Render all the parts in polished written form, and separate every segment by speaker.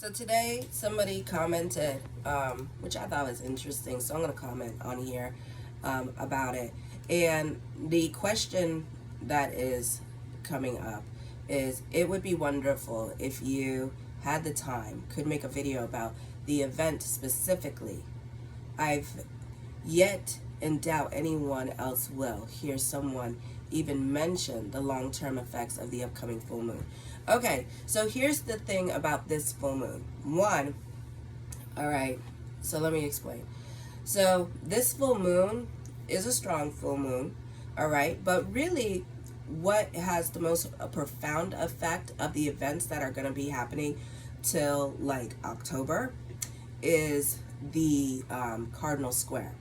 Speaker 1: So today somebody commented, which I thought was interesting, so I'm going to comment on here about it. And the question that is coming up is, it would be wonderful if you had the time, could make a video about the event specifically. I've yet and doubt anyone else will hear someone even mention the long-term effects of the upcoming full moon. Okay, so here's the thing about this full moon. One, all right, so let me explain. So this full moon is a strong full moon, all right, but really what has the most profound effect of the events that are going to be happening till like October is the cardinal square.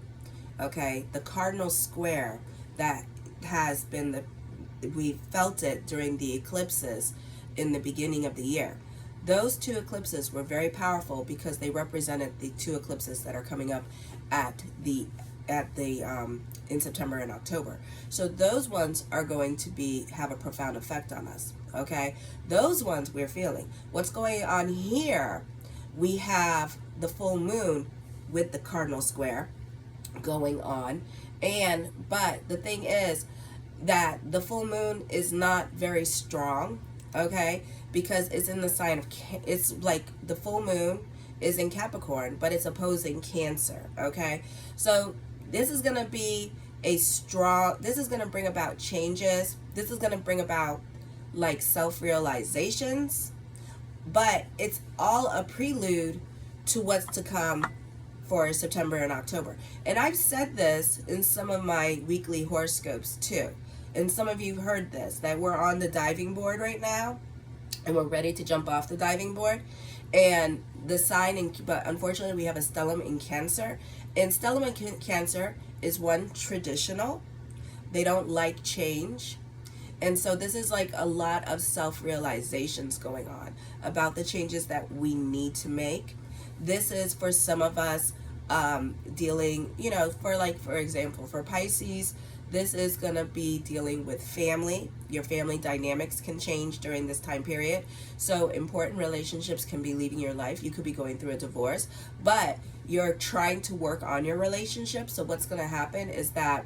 Speaker 1: Okay, the cardinal square that has been we felt it during the eclipses in the beginning of the year. Those two eclipses were very powerful because they represented the two eclipses that are coming up at the in September and October. So those ones are going to have a profound effect on us. Okay, those ones we're feeling. What's going on here? We have the full moon with the cardinal square going on, but the thing is that the full moon is not very strong, okay, because it's in the sign of it's like the full moon is in Capricorn, but it's opposing Cancer. Okay, so this is going to be this is going to bring about changes. This is going to bring about like self-realizations, but it's all a prelude to what's to come for September and October. And I've said this in some of my weekly horoscopes too. And some of you heard this, that we're on the diving board right now and we're ready to jump off the diving board. And the sign, but unfortunately we have a stellium in Cancer. And stellium in Cancer is one, traditional. They don't like change. And so this is like a lot of self-realizations going on about the changes that we need to make. This is for some of us dealing, for example, for Pisces, this is going to be dealing with family. Your family dynamics can change during this time period. So important relationships can be leaving your life. You could be going through a divorce, but you're trying to work on your relationship. So what's going to happen is that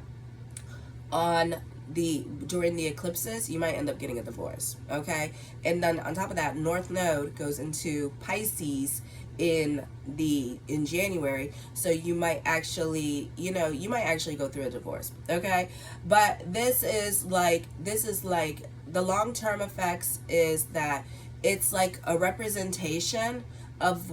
Speaker 1: during the eclipses, you might end up getting a divorce. Okay, and then on top of that, North Node goes into Pisces in January, so you might actually go through a divorce. Okay, but this is like the long-term effects is that it's like a representation of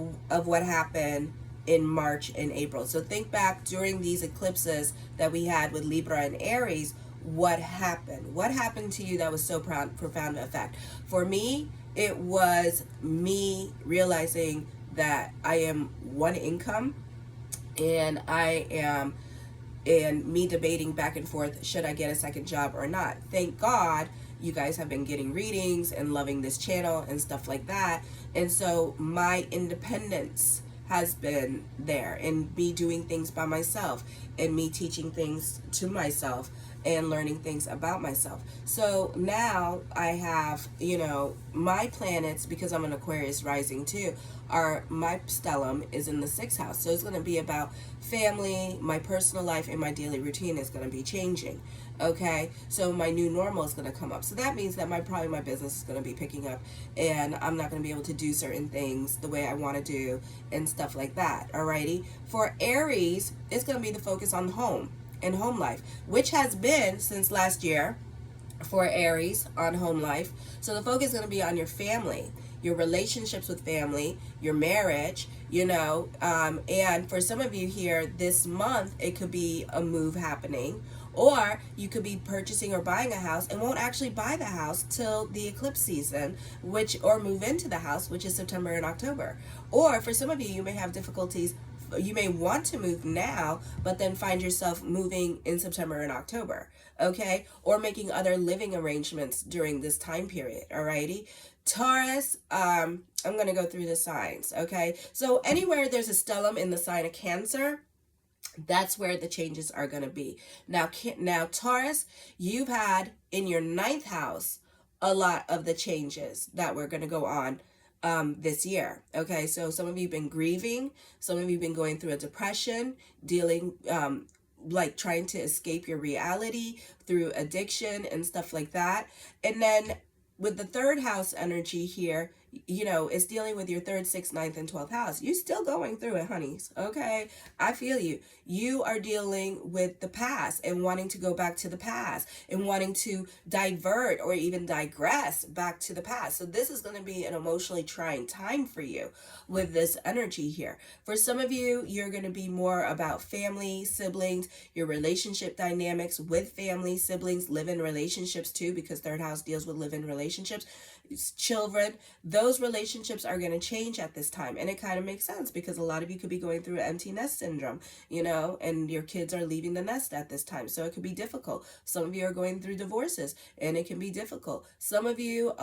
Speaker 1: what happened in March and April. So think back during these eclipses that we had with Libra and Aries. What happened to you that was so profound effect? For me, it was me realizing that I am one income, and me debating back and forth, should I get a second job or not. Thank God you guys have been getting readings and loving this channel and stuff like that, and so my independence has been there, and me doing things by myself, and me teaching things to myself and learning things about myself. So now I have, my planets, because I'm an Aquarius rising too, my stellium is in the 6th house. So it's going to be about family, my personal life, and my daily routine is going to be changing. Okay, so my new normal is going to come up. So that means that probably my business is going to be picking up, and I'm not going to be able to do certain things the way I want to do and stuff like that. Alrighty, for Aries, it's going to be the focus on home and home life, which has been since last year for Aries on home life. So the focus is going to be on your family, your relationships with family, your marriage, and for some of you here this month, it could be a move happening, or you could be purchasing or buying a house and won't actually buy the house till the eclipse season, or move into the house, which is September and October. Or for some of you, you may have difficulties. You may want to move now, but then find yourself moving in September and October, okay? Or making other living arrangements during this time period, alrighty? Taurus, I'm going to go through the signs, okay? So anywhere there's a stellium in the sign of Cancer, that's where the changes are going to be. Now Taurus, you've had in your 9th house a lot of the changes that we're going to go on this year. Okay, so some of you have been grieving, some of you have been going through a depression, dealing like trying to escape your reality through addiction and stuff like that. And then with the third house energy here, you know, it's dealing with your third, sixth, ninth, and 12th house. You still going through it, honeys. Okay, I feel you. You are dealing with the past and wanting to go back to the past and wanting to divert or even digress back to the past. So this is going to be an emotionally trying time for you with this energy here. For some of you, you're going to be more about family, siblings, your relationship dynamics with family, siblings, live-in relationships too, because third house deals with live-in relationships, children. Those relationships are going to change at this time, and it kind of makes sense because a lot of you could be going through empty nest syndrome, you know, and your kids are leaving the nest at this time, so it could be difficult. Some of you are going through divorces and it can be difficult. Some of you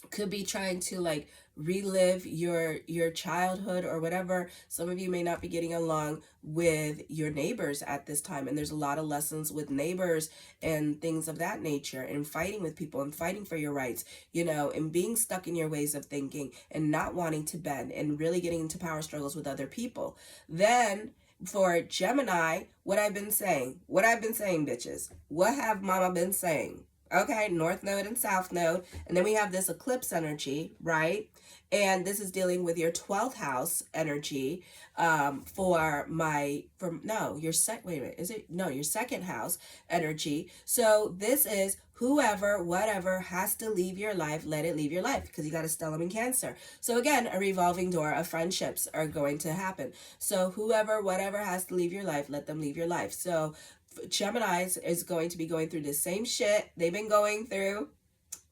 Speaker 1: could be trying to like relive your childhood or whatever. Some of you may not be getting along with your neighbors at this time, and there's a lot of lessons with neighbors and things of that nature, and fighting with people and fighting for your rights, you know, and being stuck in your ways of thinking and not wanting to bend and really getting into power struggles with other people. Then for Gemini, what I've been saying, bitches, what have mama been saying? Okay, North Node and South Node. And then we have this eclipse energy, right? And this is dealing with your 12th house energy your second house energy. So this is whoever, whatever has to leave your life, let it leave your life, because you got a stellium in Cancer. So again, a revolving door of friendships are going to happen. So whoever, whatever has to leave your life, let them leave your life. So Gemini is going to be going through the same shit they've been going through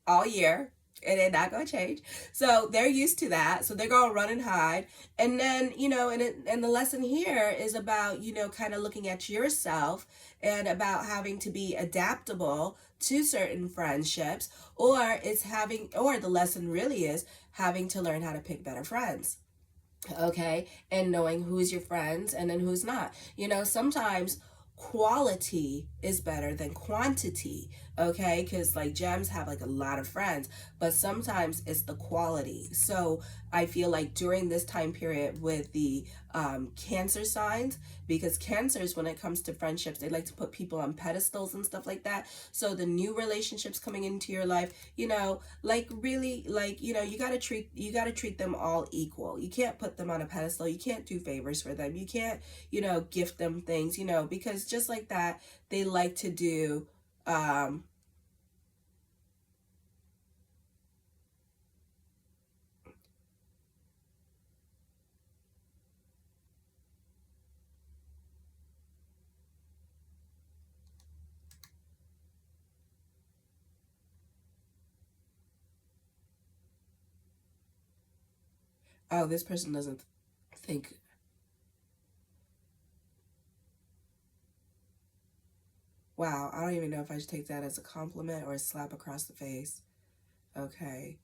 Speaker 1: all year, and they're not going to change. So they're used to that. So they're going to run and hide. And then, you know, and the lesson here is about, you know, kind of looking at yourself and about having to be adaptable to certain friendships, or the lesson really is having to learn how to pick better friends. Okay, and knowing who's your friends and then who's not. You know, sometimes quality is better than quantity. Okay, because like gems have like a lot of friends, but sometimes it's the quality. So I feel like during this time period with the Cancer signs, because Cancers, when it comes to friendships, they like to put people on pedestals and stuff like that. So the new relationships coming into your life, you know, like really, like, you know, you gotta treat them all equal. You can't put them on a pedestal. You can't do favors for them. You can't, you know, gift them things, you know, because just like that, they like to do oh, this person doesn't think. Wow, I don't even know if I should take that as a compliment or a slap across the face. Okay.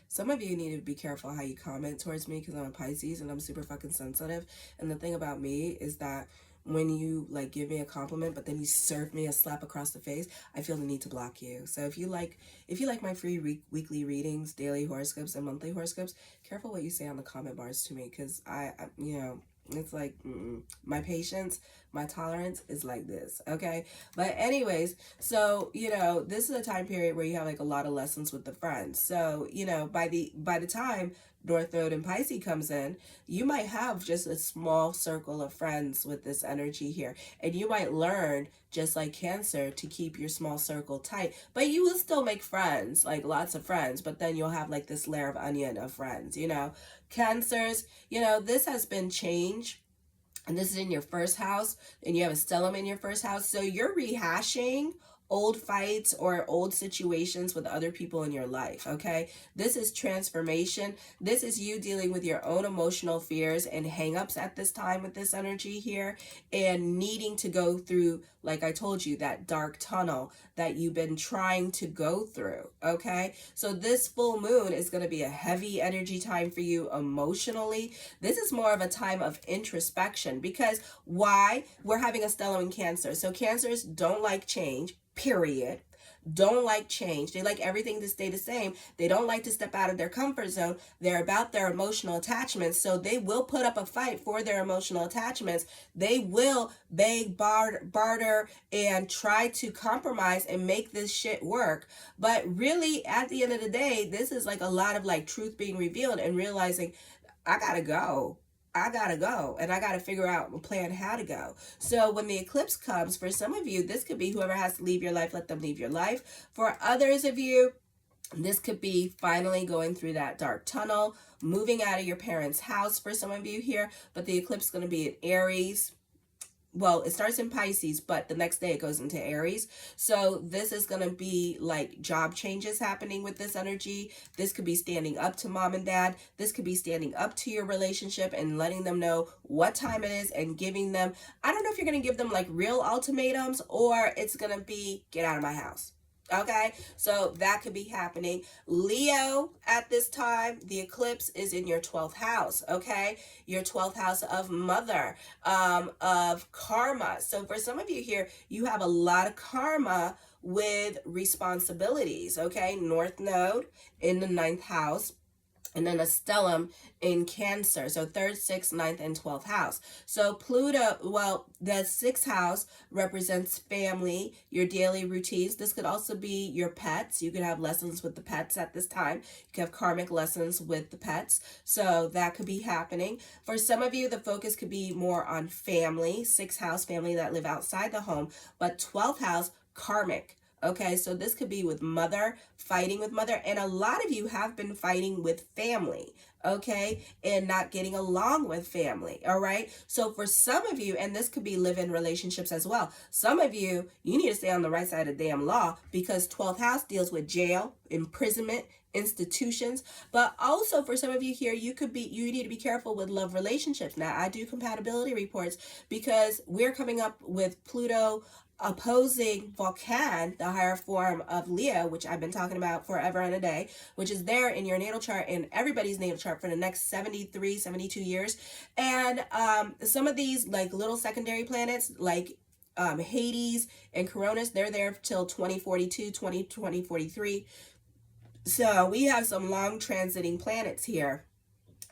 Speaker 1: Some of you need to be careful how you comment towards me, because I'm a Pisces and I'm super fucking sensitive. And the thing about me is that when you like give me a compliment but then you serve me a slap across the face, I feel the need to block you. So if you like my free weekly readings, daily horoscopes, and monthly horoscopes, careful what you say on the comment bars to me, because I you know, it's like my patience, my tolerance is like this. Okay, but anyways, so you know, this is a time period where you have like a lot of lessons with the friends. So you know, by the time North Node and Pisces comes in, you might have just a small circle of friends with this energy here, and you might learn, just like Cancer, to keep your small circle tight, but you will still make friends, like lots of friends, but then you'll have like this layer of onion of friends, you know. Cancers, you know, this has been change, and this is in your first house, and you have a stellium in your first house, so you're rehashing old fights or old situations with other people in your life. Okay, this is transformation. This is you dealing with your own emotional fears and hangups at this time with this energy here, and needing to go through, like I told you, that dark tunnel that you've been trying to go through. Okay, so this full moon is going to be a heavy energy time for you emotionally. This is more of a time of introspection, because why? We're having a stellium in Cancer, so Cancers don't like change, period. don't like change. They like everything to stay the same. They don't like to step out of their comfort zone. They're about their emotional attachments, so they will put up a fight for their emotional attachments. They will beg, barter, and try to compromise and make this shit work. But really, at the end of the day, this is like a lot of like truth being revealed and realizing, I gotta go. I gotta go, and I gotta figure out a plan how to go. So when the eclipse comes, for some of you, this could be whoever has to leave your life, let them leave your life. For others of you, this could be finally going through that dark tunnel, moving out of your parents' house for some of you here. But the eclipse is going to be in Aries. Well, it starts in Pisces, but the next day it goes into Aries. So this is going to be like job changes happening with this energy. This could be standing up to mom and dad. This could be standing up to your relationship and letting them know what time it is and giving them, I don't know if you're going to give them like real ultimatums, or it's going to be get out of my house. Okay, so that could be happening. Leo, at this time, the eclipse is in your 12th house, okay? Your 12th house of mother, of karma. So for some of you here, you have a lot of karma with responsibilities, okay? North Node in the 9th house. And then a stellium in Cancer. So 3rd, 6th, 9th, and 12th house. So Pluto, well, the 6th house represents family, your daily routines. This could also be your pets. You could have lessons with the pets at this time. You could have karmic lessons with the pets. So that could be happening. For some of you, the focus could be more on family. 6th house, family that live outside the home. But 12th house, karmic. Okay, so this could be with mother, fighting with mother, and a lot of you have been fighting with family, okay, and not getting along with family, all right? So for some of you, and this could be live-in relationships as well, some of you, you need to stay on the right side of damn law, because 12th house deals with jail, imprisonment, institutions. But also for some of you here, you need to be careful with love relationships. Now, I do compatibility reports because we're coming up with Pluto opposing Vulcan, the higher form of Leo, which I've been talking about forever and a day, which is there in your natal chart and everybody's natal chart for the next 73, 72 years. And some of these like little secondary planets, like Hades and Coronis, they're there till 2042, 2043. So we have some long transiting planets here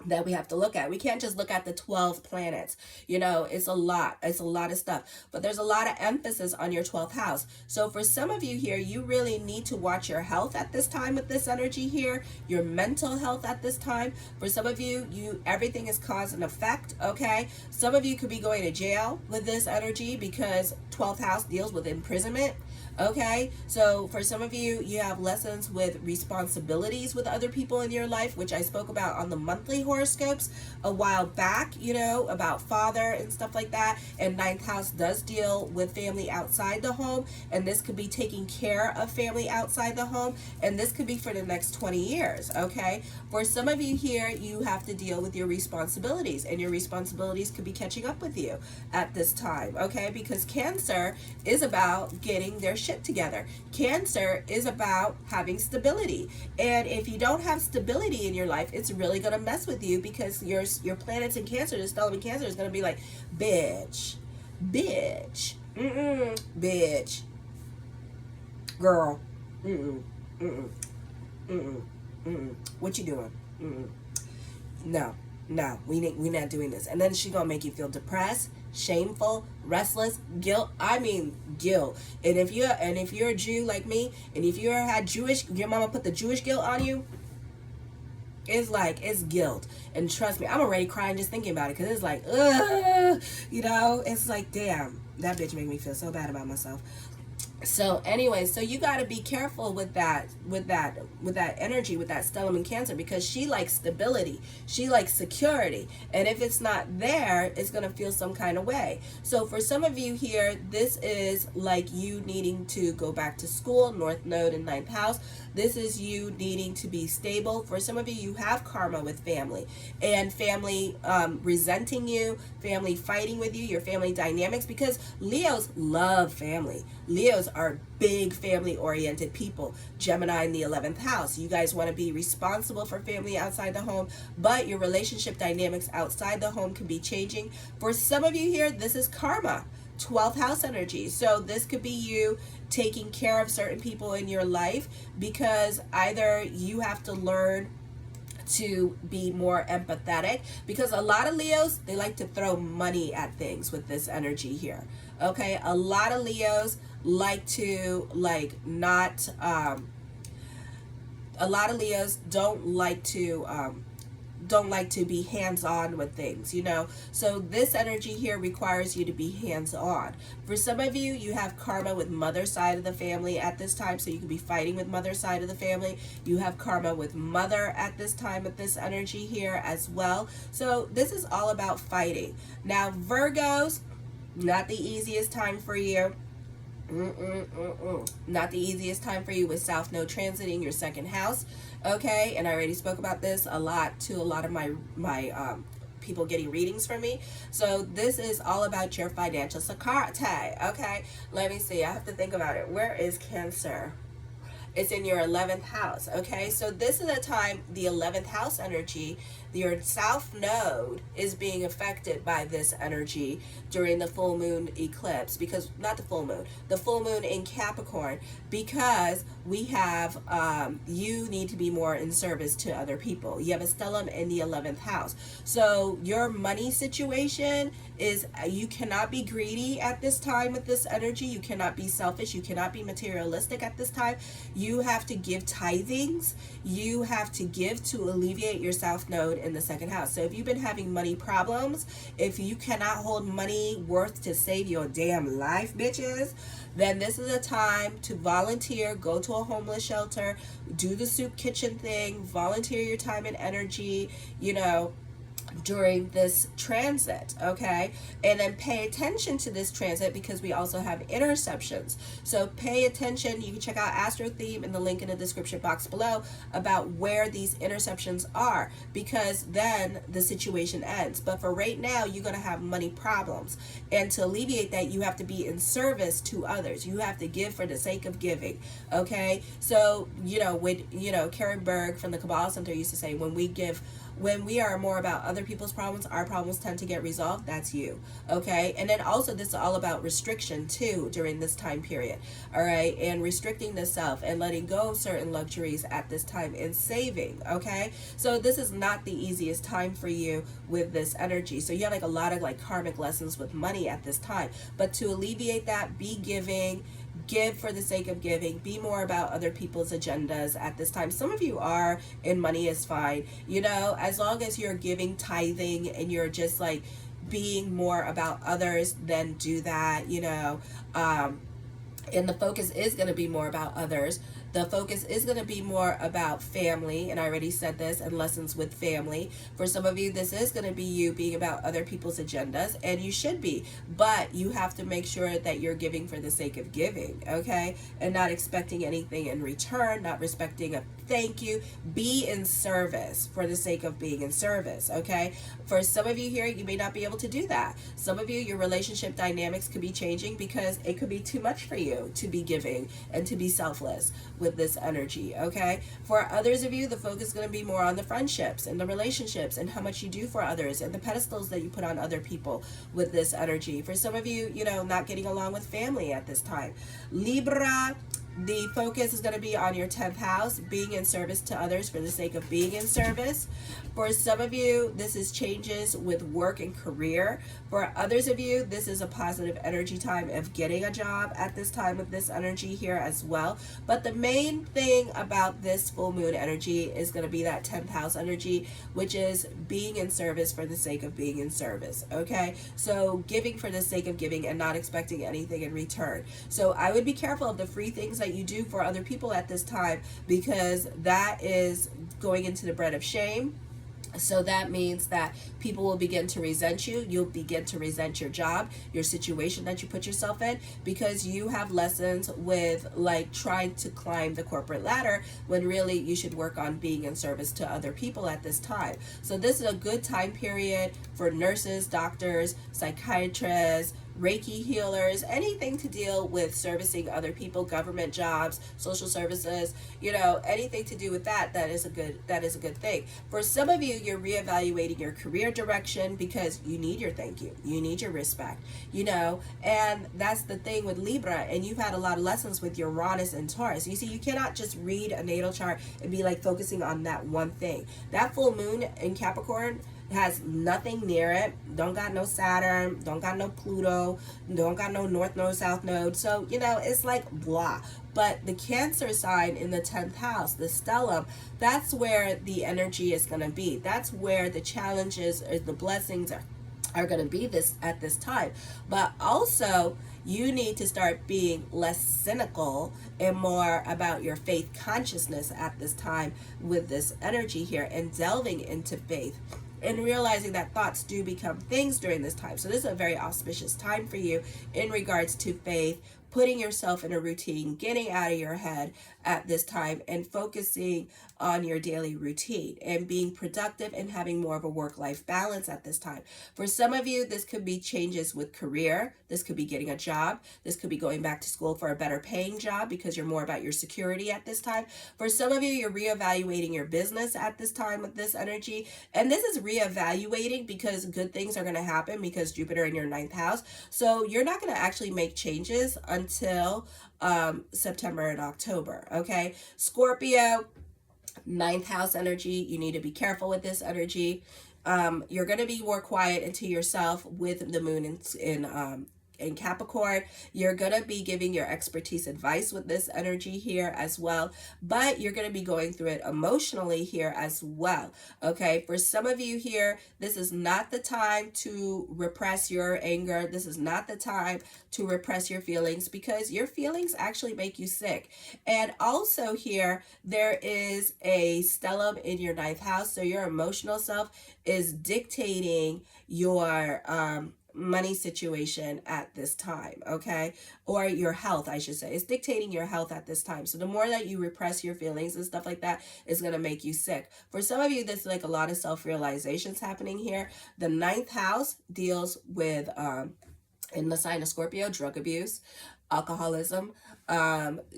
Speaker 1: that we have to look at. We can't just look at the 12 planets. You know, it's a lot of stuff, but there's a lot of emphasis on your 12th house. So for some of you here, you really need to watch your health at this time with this energy here, your mental health at this time. For some of you, everything is cause and effect, okay? Some of you could be going to jail with this energy because 12th house deals with imprisonment. Okay, so for some of you, you have lessons with responsibilities with other people in your life, which I spoke about on the monthly horoscopes a while back, you know, about father and stuff like that. And 9th house does deal with family outside the home, and this could be taking care of family outside the home, and this could be for the next 20 years, okay? For some of you here, you have to deal with your responsibilities, and your responsibilities could be catching up with you at this time, okay? Because Cancer is about getting their shit together. Cancer is about having stability, and if you don't have stability in your life, it's really going to mess with you, because your planets in Cancer, the stellium in Cancer, is going to be like, bitch, girl, what you doing? No, we not doing this. And then she's gonna make you feel depressed, shameful, restless, guilt. I mean guilt. And if you're a Jew like me, and if you ever had Jewish, your mama put the Jewish guilt on you, it's guilt. And trust me, I'm already crying just thinking about it, because it's like, you know, it's like, damn, that bitch made me feel so bad about myself. So anyway, so you got to be careful with that energy, with that stellium in Cancer, because she likes stability, she likes security, and if it's not there, it's going to feel some kind of way. So for some of you here, this is like you needing to go back to school, North Node in 9th house. This is you needing to be stable. For some of you, you have karma with family, and family resenting you, family fighting with you, your family dynamics, because Leos love family. Leos are big family oriented people. Gemini in the 11th house. You guys want to be responsible for family outside the home, but your relationship dynamics outside the home can be changing. For some of you here, this is karma. 12th house energy. So this could be you taking care of certain people in your life, because either you have to learn to be more empathetic, because a lot of Leos, they like to throw money at things with this energy here. Okay, a lot of Leos like to not a lot of Leos don't like to be hands-on with things, you know. So this energy here requires you to be hands-on. For some of you, you have karma with mother side of the family at this time, so you could be fighting with mother side of the family. You have karma with mother at this time with this energy here as well. So this is all about fighting. Now, Virgos, not the easiest time for you. Not the easiest time for you with South Node transiting your second house. Okay, and I already spoke about this a lot to a lot of my people getting readings from me. So this is all about your financial security. Okay, let me see. I have to think about it. Where is Cancer? It's in your 11th house. Okay, so this is a time, the 11th house energy, your South Node is being affected by this energy during the full moon eclipse, because not the full moon in Capricorn, because we have you need to be more in service to other people. You have a stellium in the 11th house, so your money situation is, you cannot be greedy at this time with this energy. You cannot be selfish. You cannot be materialistic at this time. You have to give tithings. You have to give to alleviate your South Node in the second house. So if you've been having money problems, if you cannot hold money worth to save your damn life, bitches, then this is a time to volunteer, go to a homeless shelter, do the soup kitchen thing, volunteer your time and energy, you know, during this transit. Okay, and then pay attention to this transit, because we also have interceptions. So pay attention. You can check out Astro Theme in the link in the description box below about where these interceptions are, because then the situation ends. But for right now, you're going to have money problems, and to alleviate that, you have to be in service to others. You have to give for the sake of giving. Okay, so you know, with Karen Berg from the Kabbalah Center used to say, when we are more about other people's problems, our problems tend to get resolved. That's you. Okay, and then also this is all about restriction too during this time period. All right, and restricting the self and letting go of certain luxuries at this time and saving. Okay, so this is not the easiest time for you with this energy. So you have like a lot of like karmic lessons with money at this time, but to alleviate that, be giving. Give for the sake of giving. Be more about other people's agendas at this time. Some of you are, and money is fine. You know, as long as you're giving, tithing, and you're just like being more about others, then do that, you know. And the focus is going to be more about others. The focus is going to be more about family, and I already said this, and lessons with family. For some of you, this is going to be you being about other people's agendas, and you should be, but you have to make sure that you're giving for the sake of giving, okay? And not expecting anything in return, not respecting a thank you. Be in service for the sake of being in service, okay? For some of you here, you may not be able to do that. Some of you, your relationship dynamics could be changing because it could be too much for you to be giving and to be selfless with this energy. Okay, for others of you, the focus is going to be more on the friendships and the relationships and how much you do for others and the pedestals that you put on other people with this energy. For some of you, you know, not getting along with family at this time. Libra, the focus is going to be on your 10th house, being in service to others for the sake of being in service. For some of you, this is changes with work and career. For others of you, this is a positive energy time of getting a job at this time with this energy here as well. But the main thing about this full moon energy is going to be that 10th house energy, which is being in service for the sake of being in service. Okay, so giving for the sake of giving and not expecting anything in return. So I would be careful of the free things that you do for other people at this time, because that is going into the bread of shame. So that means that people will begin to resent you. You'll begin to resent your job, your situation that you put yourself in, because you have lessons with like trying to climb the corporate ladder when really you should work on being in service to other people at this time. So this is a good time period for nurses, doctors, psychiatrists, Reiki healers, anything to deal with servicing other people, government jobs, social services, you know, anything to do with that, that is a good thing. For some of you, you're reevaluating your career direction because you need your thank you. You need your respect, you know, and that's the thing with Libra, and you've had a lot of lessons with your Uranus and Taurus. You see, you cannot just read a natal chart and be like focusing on that one thing. That full moon in Capricorn has nothing near it. Don't got no Saturn, don't got no Pluto, don't got no North Node, South Node. So, you know, it's like blah. But the Cancer sign in the 10th house, the stellium, that's where the energy is going to be. That's where the challenges or the blessings are going to be this at this time. But also, you need to start being less cynical and more about your faith consciousness at this time with this energy here, and delving into faith and realizing that thoughts do become things during this time. So this is a very auspicious time for you in regards to faith, putting yourself in a routine, getting out of your head at this time, and focusing on your daily routine and being productive and having more of a work-life balance at this time. For some of you, this could be changes with career. This could be getting a job. This could be going back to school for a better paying job because you're more about your security at this time. For some of you, you're reevaluating your business at this time with this energy. And this is reevaluating because good things are going to happen because Jupiter in your 9th house. So you're not going to actually make changes until September and October. Okay, Scorpio, 9th house energy, you need to be careful with this energy. You're going to be more quiet into yourself with the moon in Capricorn. You're going to be giving your expertise advice with this energy here as well, but you're going to be going through it emotionally here as well. Okay, for some of you here, this is not the time to repress your anger. This is not the time to repress your feelings because your feelings actually make you sick. And also here, there is a stellium in your 9th house, so your emotional self is dictating your money situation at this time, okay? Or your health, I should say. It's dictating your health at this time. So the more that you repress your feelings and stuff like that, is going to make you sick. For some of you, there's like a lot of self-realizations happening here. The 9th house deals with, in the sign of Scorpio, drug abuse, alcoholism.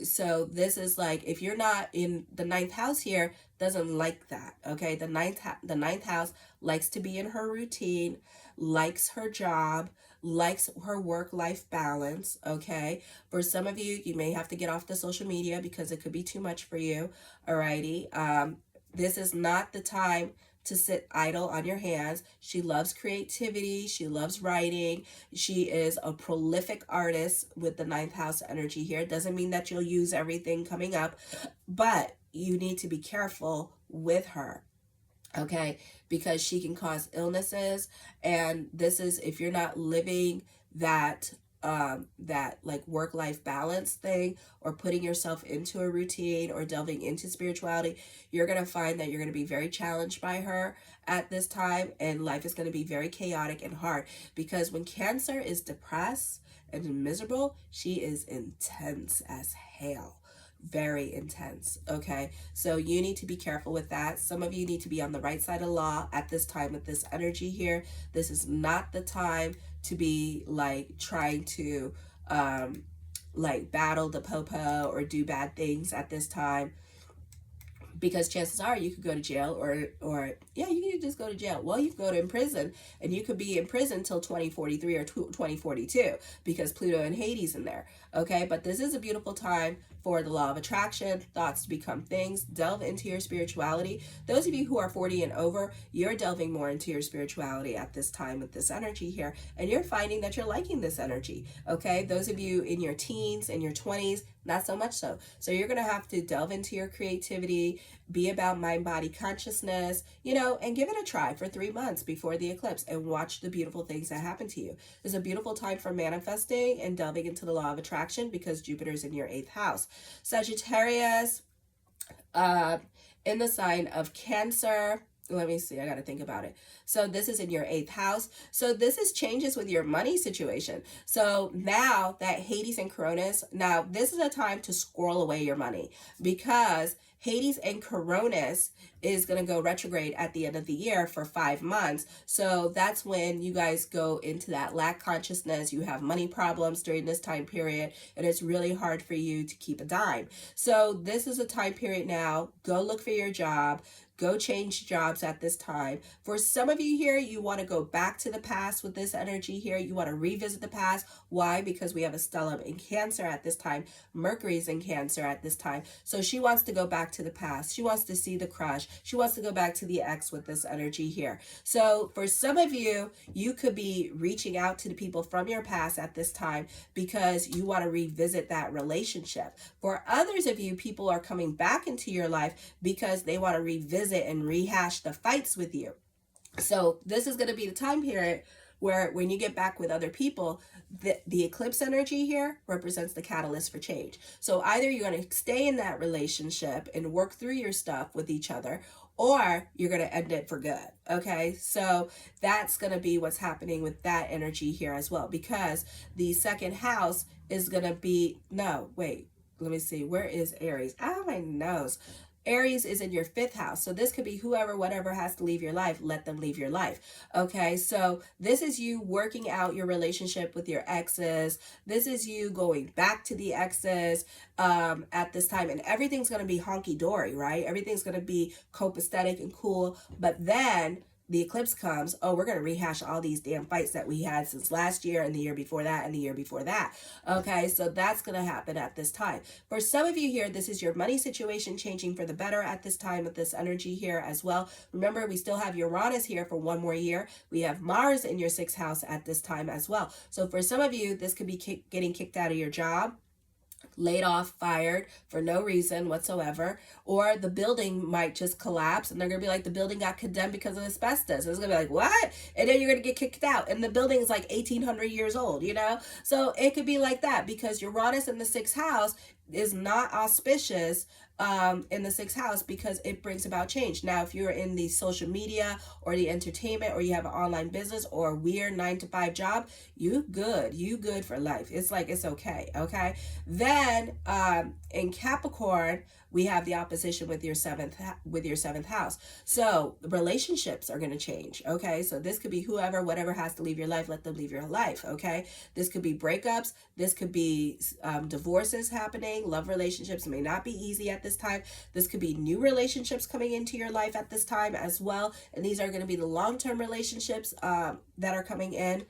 Speaker 1: So this is like, if you're not in the 9th house here, doesn't like that, okay? The ninth house likes to be in her routine, likes her job, likes her work-life balance, okay? For some of you, you may have to get off the social media because it could be too much for you, alrighty? This is not the time to sit idle on your hands. She loves creativity. She loves writing. She is a prolific artist with the 9th house energy here. Doesn't mean that you'll use everything coming up, but you need to be careful with her, okay? Because she can cause illnesses. And this is, if you're not living that like work-life balance thing, or putting yourself into a routine, or delving into spirituality, you're going to find that you're going to be very challenged by her at this time, and life is going to be very chaotic and hard, because when Cancer is depressed and miserable, she is intense as hell. Very intense, okay? So you need to be careful with that. Some of you need to be on the right side of law at this time with this energy here. This is not the time to be like trying to like battle the popo or do bad things at this time, because chances are you could go to jail, or yeah, you can just go to jail. Well, you could go to in prison, and you could be in prison till 2043 or 2042 because Pluto and Hades in there, okay? But this is a beautiful time for the law of attraction, thoughts to become things. Delve into your spirituality. Those of you who are 40 and over, you're delving more into your spirituality at this time with this energy here, and you're finding that you're liking this energy, okay? Those of you in your teens and your 20s, not so much so. So you're going to have to delve into your creativity, be about mind-body consciousness, you know, and give it a try for 3 months before the eclipse and watch the beautiful things that happen to you. It's a beautiful time for manifesting and delving into the law of attraction because Jupiter's in your 8th house. Sagittarius, in the sign of Cancer, let me see, I got to think about it. So this is in your 8th house. So this is changes with your money situation. So now that Hades and Cronus, now this is a time to squirrel away your money, because Hades and Cronus is going to go retrograde at the end of the year for 5 months. So that's when you guys go into that lack consciousness. You have money problems during this time period, and it's really hard for you to keep a dime. So this is a time period now. Go look for your job. Go change jobs at this time. For some of you here, you want to go back to the past with this energy here. You want to revisit the past. Why? Because we have a stellium in Cancer at this time. Mercury's in Cancer at this time. So she wants to go back to the past. She wants to see the crush. She wants to go back to the ex with this energy here. So for some of you, you could be reaching out to the people from your past at this time because you want to revisit that relationship. For others of you, people are coming back into your life because they want to revisit and rehash the fights with you. So this is going to be the time period where when you get back with other people, the eclipse energy here represents the catalyst for change. So either you're going to stay in that relationship and work through your stuff with each other, or you're going to end it for good. Okay, so that's going to be what's happening with that energy here as well, because the 2nd house is going to be, no, wait, let me see, where is Aries? Oh, my nose. Aries is in your 5th house. So this could be whoever, whatever has to leave your life, let them leave your life. Okay, so this is you working out your relationship with your exes. This is you going back to the exes at this time. And everything's going to be honky-dory, right? Everything's going to be copacetic and cool. But then the eclipse comes, oh, we're going to rehash all these damn fights that we had since last year and the year before that and the year before that. Okay, so that's going to happen at this time. For some of you here, this is your money situation changing for the better at this time with this energy here as well. Remember, we still have Uranus here for 1 more year. We have Mars in your 6th house at this time as well. So for some of you, this could be getting kicked out of your job, laid off, fired for no reason whatsoever, or the building might just collapse and they're gonna be like, the building got condemned because of asbestos. It's gonna be like, what? And then you're gonna get kicked out, and the building is like 1800 years old, you know? So it could be like that, because Uranus in the 6th house is not auspicious in the 6th house, because it brings about change. Now, if you're in the social media or the entertainment, or you have an online business or a weird 9-to-5 job, you good for life. It's like, it's okay. Then in Capricorn, we have the opposition with your 7th house. So relationships are going to change. Okay, so this could be whoever, whatever has to leave your life, let them leave your life. Okay, this could be breakups. This could be divorces happening. Love relationships may not be easy at this time. This could be new relationships coming into your life at this time as well. And these are going to be the long-term relationships that are coming in.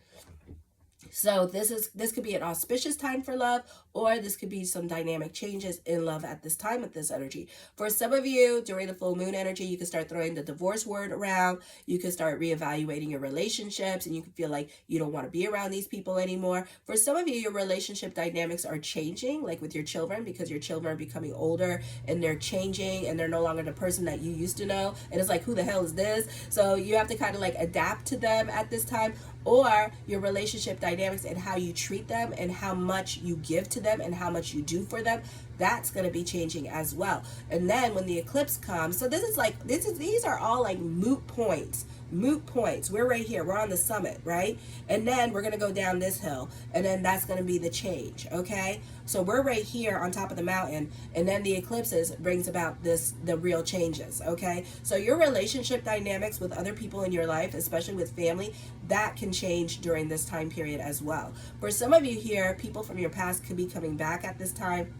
Speaker 1: So this could be an auspicious time for love, or this could be some dynamic changes in love at this time with this energy. For some of you, during the full moon energy, you can start throwing the divorce word around. You can start reevaluating your relationships, and you can feel like you don't want to be around these people anymore. For some of you, your relationship dynamics are changing, like with your children, because your children are becoming older and they're changing and they're no longer the person that you used to know. And it's like, who the hell is this? So you have to kind of like adapt to them at this time. Or your relationship dynamics and how you treat them and how much you give to them and how much you do for them, that's going to be changing as well. And then when the eclipse comes, so these are all like moot points. We're right here, we're on the summit, right? And then we're going to go down this hill, and then that's going to be the change. Okay, so we're right here on top of the mountain, and then the eclipses brings about the real changes. Okay, so your relationship dynamics with other people in your life, especially with family, that can change during this time period as well. For some of you here, people from your past could be coming back at this time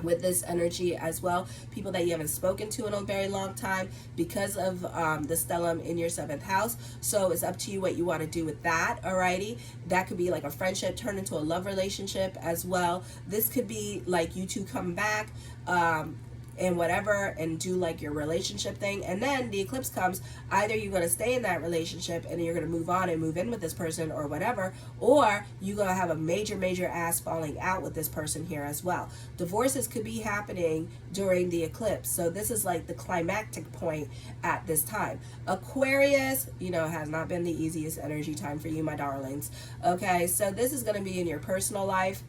Speaker 1: with this energy as well. People that you haven't spoken to in a very long time because of the stellium in your 7th house. So it's up to you what you want to do with that. Alrighty, that could be like a friendship turn into a love relationship as well. This could be like you two come back and whatever, and do like your relationship thing. And then the eclipse comes, either you're going to stay in that relationship and you're going to move on and move in with this person or whatever, or you're going to have a major ass falling out with this person here as well. Divorces could be happening during the eclipse, so this is like the climactic point at this time. Aquarius, has not been the easiest energy time for you, my darlings. Okay, so this is going to be in your personal life.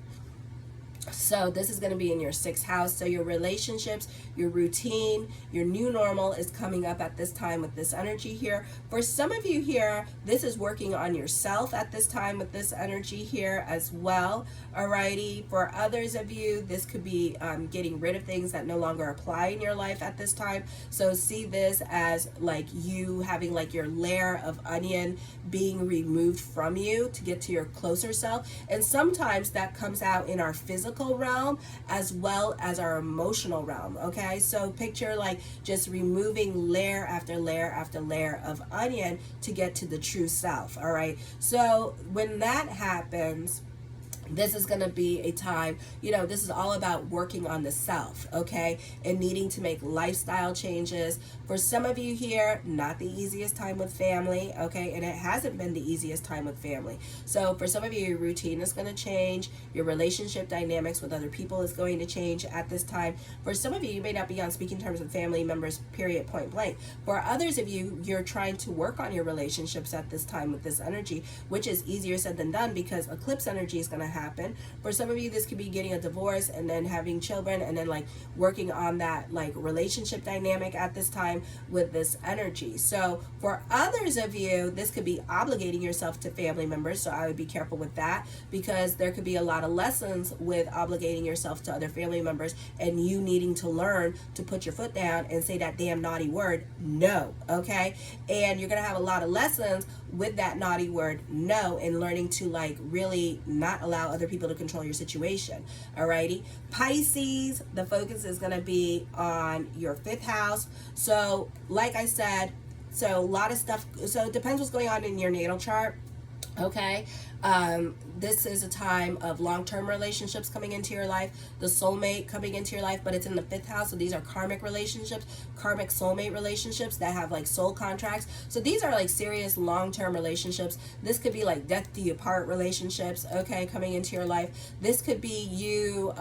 Speaker 1: So this is going to be in your 6th house. So your relationships, your routine, your new normal is coming up at this time with this energy here. For some of you here, this is working on yourself at this time with this energy here as well. Alrighty. For others of you, this could be getting rid of things that no longer apply in your life at this time. So see this as like you having like your layer of onion being removed from you to get to your closer self. And sometimes that comes out in our physical realm as well as our emotional realm. Okay, so picture like just removing layer after layer after layer of onion to get to the true self. All right, so when that happens, this is going to be a time, you know, this is all about working on the self, okay, and needing to make lifestyle changes. For some of you here, not the easiest time with family, okay, and it hasn't been the easiest time with family. So for some of you, your routine is going to change, your relationship dynamics with other people is going to change at this time. For some of you, you may not be on speaking terms with family members, period, point blank. For others of you, you're trying to work on your relationships at this time with this energy, which is easier said than done because eclipse energy is going to happen. For some of you, this could be getting a divorce and then having children and then like working on that like relationship dynamic at this time with this energy. So for others of you, this could be obligating yourself to family members. So I would be careful with that because there could be a lot of lessons with obligating yourself to other family members and you needing to learn to put your foot down and say that damn naughty word, no, okay? And you're going to have a lot of lessons with that naughty word, no, and learning to like really not allow other people to control your situation. Alrighty, Pisces, the focus is going to be on your 5th house. So like I said, so a lot of stuff, so it depends what's going on in your natal chart. Okay, this is a time of long-term relationships coming into your life, the soulmate coming into your life, but it's in the 5th house. So these are karmic relationships, karmic soulmate relationships that have like soul contracts. So these are like serious long-term relationships. This could be like death do you part relationships, okay, coming into your life. This could be you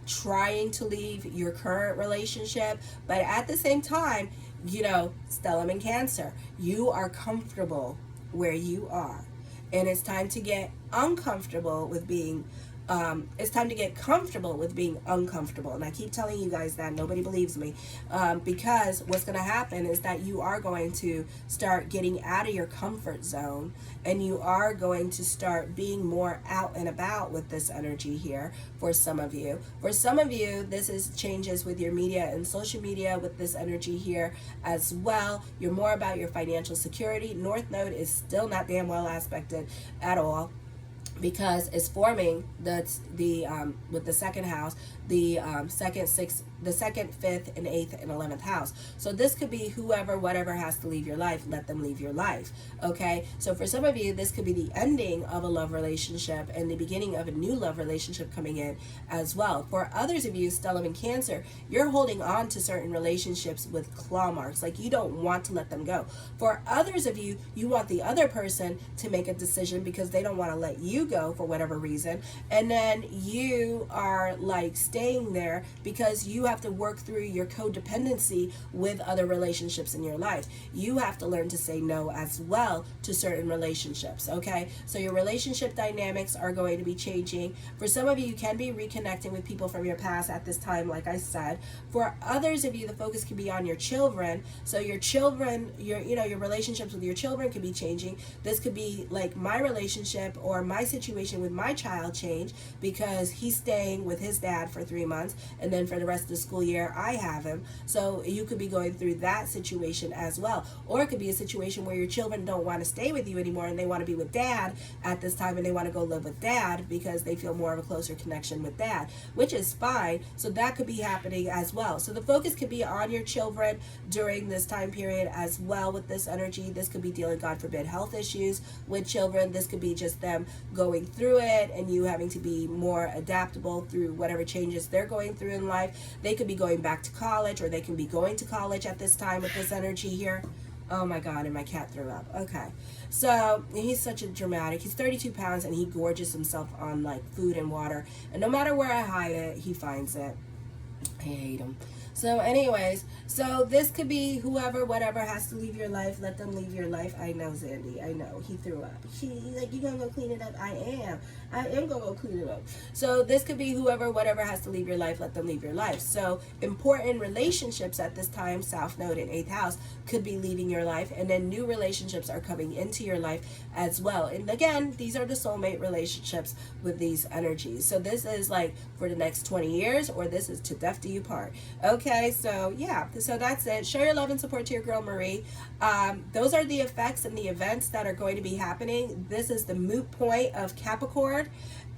Speaker 1: trying to leave your current relationship, but at the same time, you know, stellium in Cancer, you are comfortable where you are. And it's time to get uncomfortable with being, it's time to get comfortable with being uncomfortable. And I keep telling you guys that, nobody believes me, because what's going to happen is that you are going to start getting out of your comfort zone and you are going to start being more out and about with this energy here for some of you. For some of you, this is changes with your media and social media with this energy here as well. You're more about your financial security. North Node is still not damn well aspected at all, because it's forming with the 2nd house, the 2nd, 6th, the 2nd, 5th, and 8th, and 11th house. So this could be whoever, whatever has to leave your life, let them leave your life. Okay, so for some of you, this could be the ending of a love relationship and the beginning of a new love relationship coming in as well. For others of you, stellium in Cancer, you're holding on to certain relationships with claw marks, like you don't want to let them go. For others of you, you want the other person to make a decision because they don't want to let you go for whatever reason, and then you are like staying there because you have to work through your codependency with other relationships in your life. You have to learn to say no as well to certain relationships. Okay, so your relationship dynamics are going to be changing. For some of you, you can be reconnecting with people from your past at this time, like I said. For others of you, the focus can be on your children. So your children, your relationships with your children could be changing. This could be like my relationship or my situation with my child change because he's staying with his dad for 3 months, and then for the rest of the school year I have him. So you could be going through that situation as well. Or it could be a situation where your children don't want to stay with you anymore and they want to be with dad at this time, and they want to go live with dad because they feel more of a closer connection with dad, which is fine. So that could be happening as well. So the focus could be on your children during this time period as well with this energy. This could be dealing, God forbid, health issues with children. This could be just them going through it and you having to be more adaptable through whatever changes they're going through in life. They could be going back to college, or they can be going to college at this time with this energy here. Oh my God, and my cat threw up. Okay, so he's such a dramatic. He's 32 pounds and he gorges himself on like food and water, and no matter where I hide it, he finds it. I hate him. So anyways, so this could be whoever, whatever has to leave your life, let them leave your life. I know, Zandy. I know. He threw up. He's like, you gonna go clean it up? I am. I am gonna go clean it up. So this could be whoever, whatever has to leave your life, let them leave your life. So important relationships at this time, South Node in 8th house, could be leaving your life. And then new relationships are coming into your life as well. And again, these are the soulmate relationships with these energies. So this is like for the next 20 years, or this is to death do you part. Okay, so yeah, so that's it. Show your love and support to your girl Marie. Those are the effects and the events that are going to be happening. This is the moot point of Capricorn.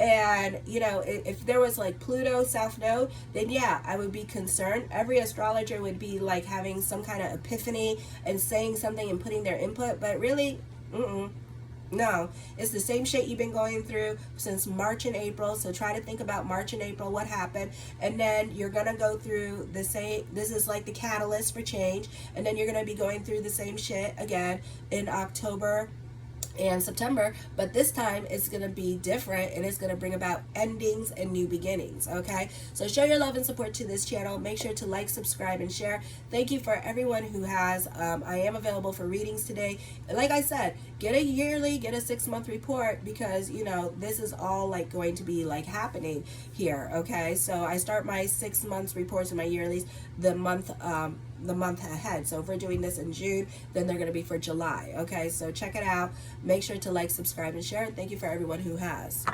Speaker 1: And you know, if there was like Pluto South Node, then yeah, I would be concerned. Every astrologer would be like having some kind of epiphany and saying something and putting their input, but really, no, it's the same shit you've been going through since March and April. So try to think about March and April, what happened, and then you're gonna go through the same. This is like the catalyst for change, and then you're gonna be going through the same shit again in October and September, but this time it's going to be different, and it's going to bring about endings and new beginnings. Okay, so show your love and support to this channel. Make sure to like, subscribe, and share. Thank you for everyone who has. I am available for readings today. Like I said, get a yearly, get a 6-month report, because you know this is all like going to be like happening here. Okay, so I start my 6 months reports and my yearlies the month ahead. So if we're doing this in June, then they're going to be for July. Okay, so check it out. Make sure to like, subscribe, and share. Thank you for everyone who has.